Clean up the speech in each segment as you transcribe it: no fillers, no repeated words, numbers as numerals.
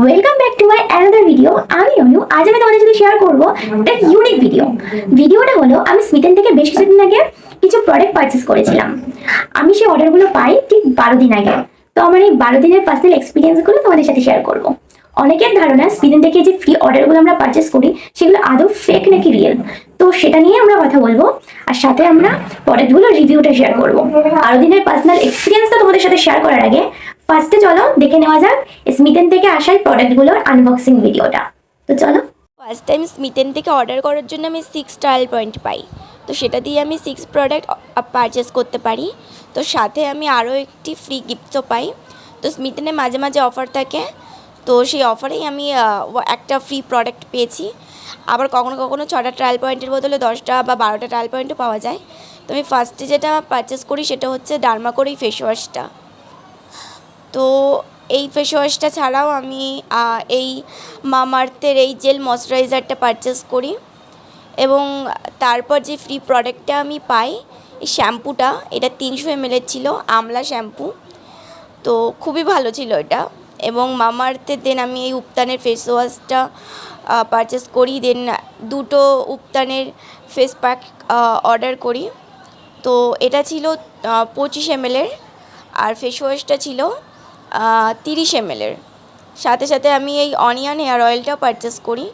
Welcome back to my another video. আমি অনু। আজ আমি তোমাদের সাথে শেয়ার করবো একটা ইউনিক ভিডিওটা হলো আমি স্মিটেন থেকে বেশ কিছুদিন আগে কিছু প্রোডাক্ট পারচেস করেছিলাম। আমি সেই অর্ডারগুলো পাই ঠিক 12 দিন আগে। তো আমার এই 12 দিনের পার্সোনাল এক্সপিরিয়েন্সগুলো তোমাদের সাথে শেয়ার করবো। অনেকের ধারণা স্মিটেন থেকে যে ফ্রি অর্ডারগুলো আমরা পারচেস করি সেগুলো আদৌ ফেক নাকি রিয়েল, তো সেটা নিয়ে আমরা কথা বলবো। আর সাথে আমরা প্রোডাক্টগুলোর রিভিউটা শেয়ার করবো। 12 দিনের পার্সোনাল এক্সপিরিয়েন্সটা তোমাদের সাথে শেয়ার করার আগে ফার্স্টে চলো দেখে নেওয়া যাক স্মিটেন থেকে আসা প্রোডাক্টগুলোর আনবক্সিং ভিডিওটা। তো চলো। ফার্স্ট টাইম স্মিটেন থেকে অর্ডার করার জন্য আমি 6 ট্রায়াল পয়েন্ট পাই, তো সেটা দিয়ে আমি 6 প্রোডাক্ট পারচেস করতে পারি। তো সাথে আমি আরও একটি ফ্রি গিফটও পাই। তো স্মিটেনে মাঝে মাঝে অফার থাকে, তো সেই অফারেই আমি একটা ফ্রি প্রোডাক্ট পেয়েছি। আবার কখনো কখনো 6টা ট্রায়াল পয়েন্টের বদলে 10টা বা 12টা ট্রায়াল পয়েন্টও পাওয়া যায়। তো আমি ফার্স্টে যেটা পারচেস করি সেটা হচ্ছে ডার্মাকোর এই ফেস ওয়াশটা। তো এই ফেস ওয়াশটা ছাড়াও আমি এই মামাআর্থের এই জেল ময়শ্চারাইজারটা পারচেস করি, এবং তারপর যে ফ্রি প্রোডাক্টটা আমি পাই এই শ্যাম্পুটা, এটা 300 ml ছিল, আমলা শ্যাম্পু। তো খুবই ভালো ছিল এটা। এবং মামাআর্থের দেন আমি এই উপটানের ফেস ওয়াশটা পারচেস করি, দেন 2টো উপটানের ফেস প্যাক অর্ডার করি। তো এটা ছিল 25 ml আর ফেস ওয়াশটা ছিল 30 ml। সাথে সাথে আমি এই অনিয়ন হেয়ার অয়েলটাও পারচেস করি।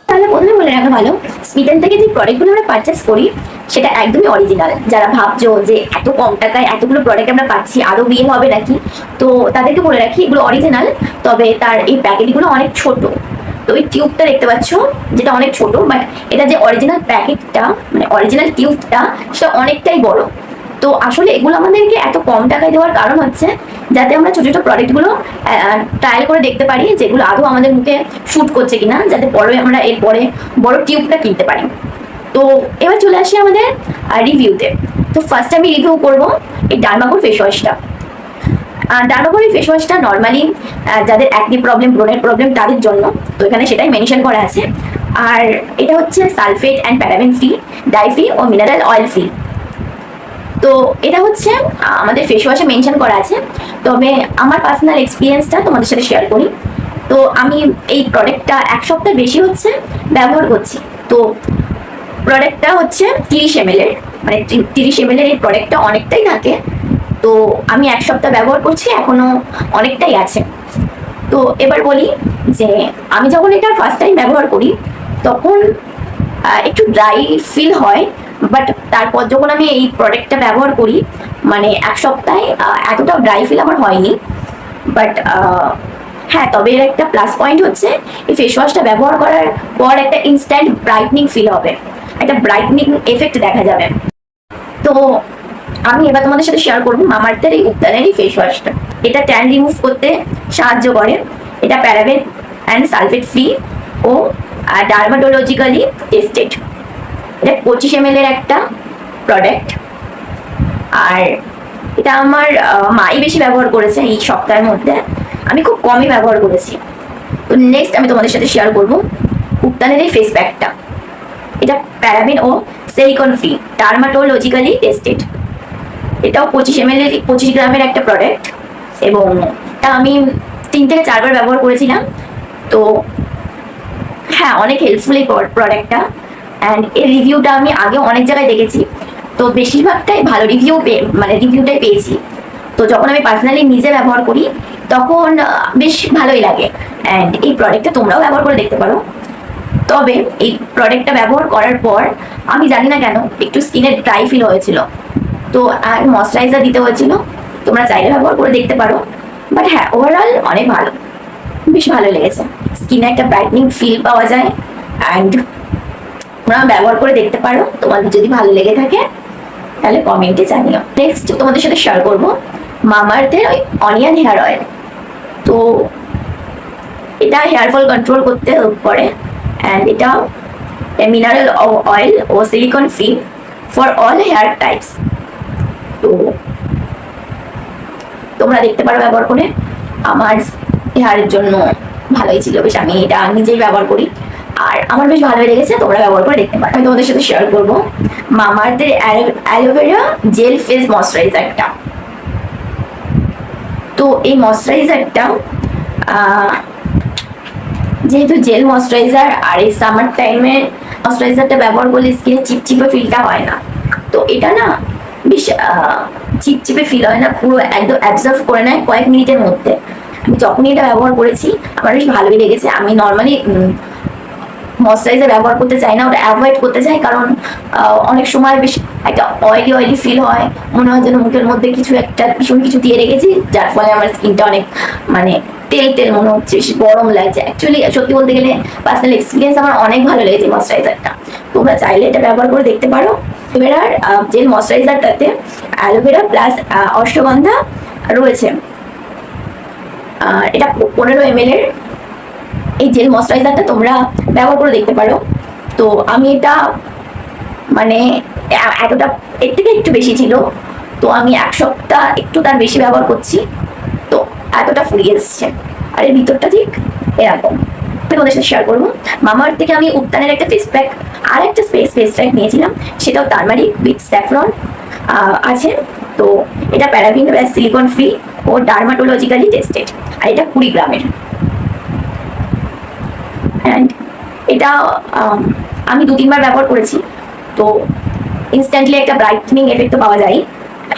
তাহলে প্রথমে বলে রাখা ভালো, স্মিটেন থেকে যে প্রোডাক্টগুলো আমরা পারচেস করি সেটা একদমই অরিজিনাল। যারা ভাবছো যে এত কম টাকায় এতগুলো প্রোডাক্ট আমরা পাচ্ছি আদৌ বিয়ে হবে নাকি, তো তাদেরকে বলে রাখি এগুলো অরিজিনাল, তবে তার এই প্যাকেটগুলো অনেক ছোট। তো ওই টিউবটা দেখতে পাচ্ছ যেটা অনেক ছোট, বাট এটা যে অরিজিনাল প্যাকেটটা মানে অরিজিনাল টিউবটা সেটা অনেকটাই বড়। তো আসলে এগুলো আমাদেরকে এত কম টাকায় দেওয়ার কারণ হচ্ছে যাতে আমরা ছোট ছোট প্রোডাক্টগুলো ট্রায়াল করে দেখতে পারি যেগুলো আদৌ আমাদের মুখে শ্যুট করছে কিনা, যাতে পরে আমরা এরপরে বড় টিউবটা কিনতে পারি। তো এবার চলে আসি আমাদের রিভিউতে। তো ফার্স্ট আমি রিভিউ করবো এই ডার্মাকোর ফেস ওয়াশটা। ডার্মাকোর এই ফেস ওয়াশটা নর্মালি যাদের অ্যাকনি প্রবলেম, ব্রণের প্রবলেম তাদের জন্য, তো এখানে সেটাই মেনশন করা আছে। আর এটা হচ্ছে sulphate and paraben free, dye free ও মিনারেল অয়েল ফ্রি। তো এটা হচ্ছে আমাদের ফেস ওয়াশে মেনশন করা আছে, তবে আমার পার্সোনাল এক্সপিরিয়েন্সটা তোমাদের সাথে শেয়ার করি। তো আমি এই প্রোডাক্টটা 1 সপ্তাহ বেশি হচ্ছে ব্যবহার করছি। তো প্রোডাক্টটা হচ্ছে 30 ml এর, মানে 30 ml এর এই প্রোডাক্টটা অনেকটাই থাকে। তো আমি 1 সপ্তাহ ব্যবহার করছি, এখনো অনেকটাই আছে। তো এবার বলি যে আমি যখন এটা ফার্স্ট টাইম ব্যবহার করি তখন একটু ড্রাই ফিল হয়, বাট তারপর যখন আমি এই প্রোডাক্টটা ব্যবহার করি মানে 1 সপ্তাহে এতটা ড্রাই ফিল আমার হয়নি। বাট হ্যাঁ, তবে এর একটা প্লাস পয়েন্ট হচ্ছে এই ফেস ওয়াশটা ব্যবহার করার পর একটা ইনস্ট্যান্ট ব্রাইটনিং ফিল হবে, একটা ব্রাইটনিং এফেক্ট দেখা যাবে। তো আমি এবার তোমাদের সাথে শেয়ার করবো মামাআর্থের এই উপটানের এই ফেস ওয়াশটা। এটা ট্যান রিমুভ করতে সাহায্য করে। এটা প্যারাবেন অ্যান্ড সালফেট ফ্রি ও ডার্মাটোলজিক্যালি টেস্টেড। এটা 25 ml এর একটা প্রোডাক্ট। আর এটা আমার মাই বেশি ব্যবহার করেছে এই সপ্তাহের মধ্যে, আমি খুব কমই ব্যবহার করেছি। তো নেক্সট আমি তোমাদের সাথে শেয়ার করবো উপটানের এই ফেস প্যাকটা। এটা প্যারাবেন ও সিলিকন ফ্রি, ডার্মাটোলজিক্যালি টেস্টেড। এটাও 25 ml এর 25 গ্রামের একটা প্রোডাক্ট, এবং এটা আমি 3 থেকে 4 বার ব্যবহার করেছিলাম। তো হ্যাঁ, অনেক হেল্পফুল এই প্রোডাক্টটা। অ্যান্ড এর রিভিউটা আমি আগে অনেক জায়গায় দেখেছি, তো বেশিরভাগটাই ভালো রিভিউটাই পেয়েছি। তো যখন আমি পার্সোনালি নিজে ব্যবহার করি তখন বেশ ভালোই লাগে। অ্যান্ড এই প্রোডাক্টটা তোমরাও ব্যবহার করে দেখতে পারো। তবে এই প্রোডাক্টটা ব্যবহার করার পর আমি জানি না কেন একটু স্কিনে ড্রাই ফিল হয়েছিল, তো আর ময়শ্চারাইজার দিতে হয়েছিল। তোমরা চাইলে ব্যবহার করে দেখতে পারো। বাট হ্যাঁ, ওভারঅল অনেক ভালো, বেশ ভালো লেগেছে। স্কিনে একটা ব্রাইটনিং ফিল পাওয়া যায়। অ্যান্ড তোমরা ব্যবহার করে দেখতে পারো, তোমাদের যদি ভালো লেগে থাকে তাহলে কমেন্টে জানিও। নেক্সট তোমাদের সাথে শেয়ার করবো মামাআর্থের ওই অনিয়ন হেয়ার অয়েল। তো এটা হেয়ার ফল কন্ট্রোল করতে হেল্প করে। অ্যান্ড এটা মিনারেল অয়েল ও silicone free for all hair types. তো তোমরা দেখতে পারো ব্যবহার করে, আমার হেয়ারের জন্য ভালোই ছিল বেশ। আমি এটা নিজেই ব্যবহার করি আর আমার বেশ ভালোই লেগেছে, তোমরা ব্যবহার করে দেখতে পারো। আমি তোমাদের সাথে শেয়ার করবো মামাআর্থের অ্যালোভেরা জেল ফেস ময়শ্চারাইজারটা। তো এই ময়শ্চারাইজারটা যেহেতু জেল ময়শ্চারাইজার আর এই সামার টাইমে ময়শ্চারাইজারটা ব্যবহার করলে স্কিনে চিপচিপে ফিলটা হয় না, তো এটা না বেশ চিপচিপে ফিল হয় না, পুরো একদম অ্যাবজর্ভ করে নেয় কয়েক মিনিটের মধ্যে। আমি যখনই এটা ব্যবহার করেছি আমার বেশ ভালোই লেগেছে। আমি নর্মালি ময়শ্চারাইজার ব্যবহার করতে চাই না, ওটা অ্যাভয়েড করতে চাই, কারণ অনেক সময় বেশ একটা অয়েলি ফিল হয়, মনে হয় যেন মুখের মধ্যে কিছু একটা ভীষণ কিছু দিয়ে রেখেছি, যার ফলে আমার স্কিনটা অনেক মানে তেল তেল মনে হচ্ছে, বেশি গরম লাগছে। অ্যাকচুয়ালি সত্যি বলতে গেলে পার্সোনাল এক্সপিরিয়েন্স আমার অনেক ভালো লেগেছে ময়শ্চারাইজারটা। তোমরা চাইলে এটা ব্যবহার করে দেখতে পারো। অ্যালোভেরার জেল ময়শ্চারাইজারটাতে অ্যালোভেরা প্লাস অশ্বগন্ধা রয়েছে। এটা 15 ml এর এই জেল ময়শ্চারাইজারটা তোমরা ব্যবহার করে দেখতে পারো। তো আমি এটা মানে এতটা, এর থেকে একটু বেশি ছিল, তো আমি 1 সপ্তাহ একটু তার বেশি ব্যবহার করছি, তো এতটা ফুরিয়ে এসছে। আর এর ভিতরটা ঠিক এরকম। তোমাদের সাথে শেয়ার করবো মামাআর্থ থেকে আমি উত্তানের একটা ফেস প্যাক আর একটা ফেস প্যাক নিয়েছিলাম, সেটাও টারমারিক উইথ স্যাফরন আছে। তো এটা প্যারাবিন সিলিকন ফ্রি ও ডার্মাটোলজিক্যালি টেস্টেড, আর এটা 20 গ্রামের। অ্যান্ড এটা আমি 2-3 বার ব্যবহার করেছি, তো ইনস্ট্যান্টলি একটা ব্রাইটনিং এফেক্ট পাওয়া যায়।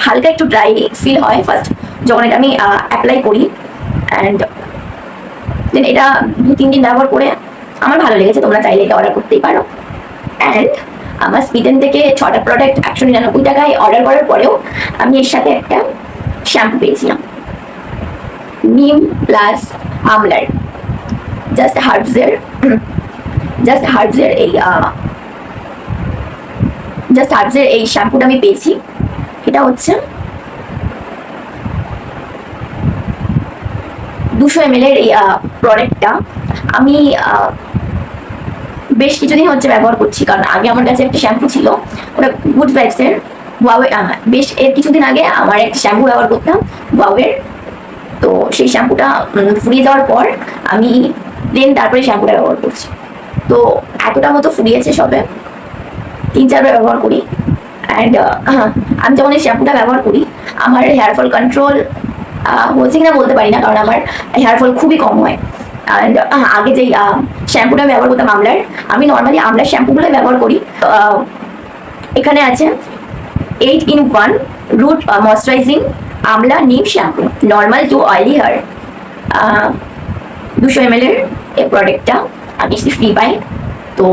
হালকা একটু ড্রাই ফিল হয় ফার্স্ট যখন এটা আমি অ্যাপ্লাই করি, অ্যান্ড দেন এটা 2-3 দিন ব্যবহার করে আমার ভালো লেগেছে। তোমরা চাইলে এটা অর্ডার করতেই পারো। অ্যান্ড আমার স্মিটেন থেকে 6টা প্রোডাক্ট 199 টাকায় অর্ডার করার পরেও আমি এর সাথে একটা শ্যাম্পু পেয়েছিলাম, নিম প্লাস আমলার জাস্ট হার্বসের এই শ্যাম্পুটা আমি পেয়েছি। এটা হচ্ছে 200 ml এর এই প্রোডাক্টটা আমি বেশ কিছুদিন হচ্ছে ব্যবহার করছি, কারণ আগে আমার কাছে একটা শ্যাম্পু ছিল, ওটা গুড ভাইবসের বেশ এর কিছুদিন আগে আমার একটা শ্যাম্পু ব্যবহার করতাম ওয়াওয়ের। তো সেই শ্যাম্পুটা ফুরিয়ে যাওয়ার পর আমি তারপরে শ্যাম্পুটা ব্যবহার করছি। তো এতটা মতো ফুরিয়েছে, সবে 3-4 বার ব্যবহার করি। অ্যান্ড আমি যখন এই শ্যাম্পুটা ব্যবহার করি আমার হেয়ার ফল কন্ট্রোল হচ্ছে কিনা বলতে পারি না, কারণ আমার হেয়ার ফল খুবই কম হয়। অ্যান্ড আগে যেই শ্যাম্পুটা ব্যবহার করতাম আমলার, আমি নর্মালি আমলার শ্যাম্পুগুলোই ব্যবহার করি। এখানে আছে 8-in-1 root moisturising amla neem shampoo, normal to oily hair. 200 ml এর এই প্রোডাক্টটা আমি ফ্রি পাই। তো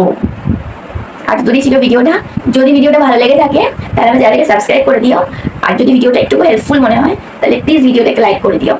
আর যদি ছিল ভিডিওটা, যদি ভিডিওটা ভালো লেগে থাকে তাহলে আমি চ্যানেলকে সাবস্ক্রাইব করে দিও, আর যদি ভিডিওটা একটু হেল্পফুল মনে হয় তাহলে প্লিজ ভিডিওটাকে লাইক করে দিও।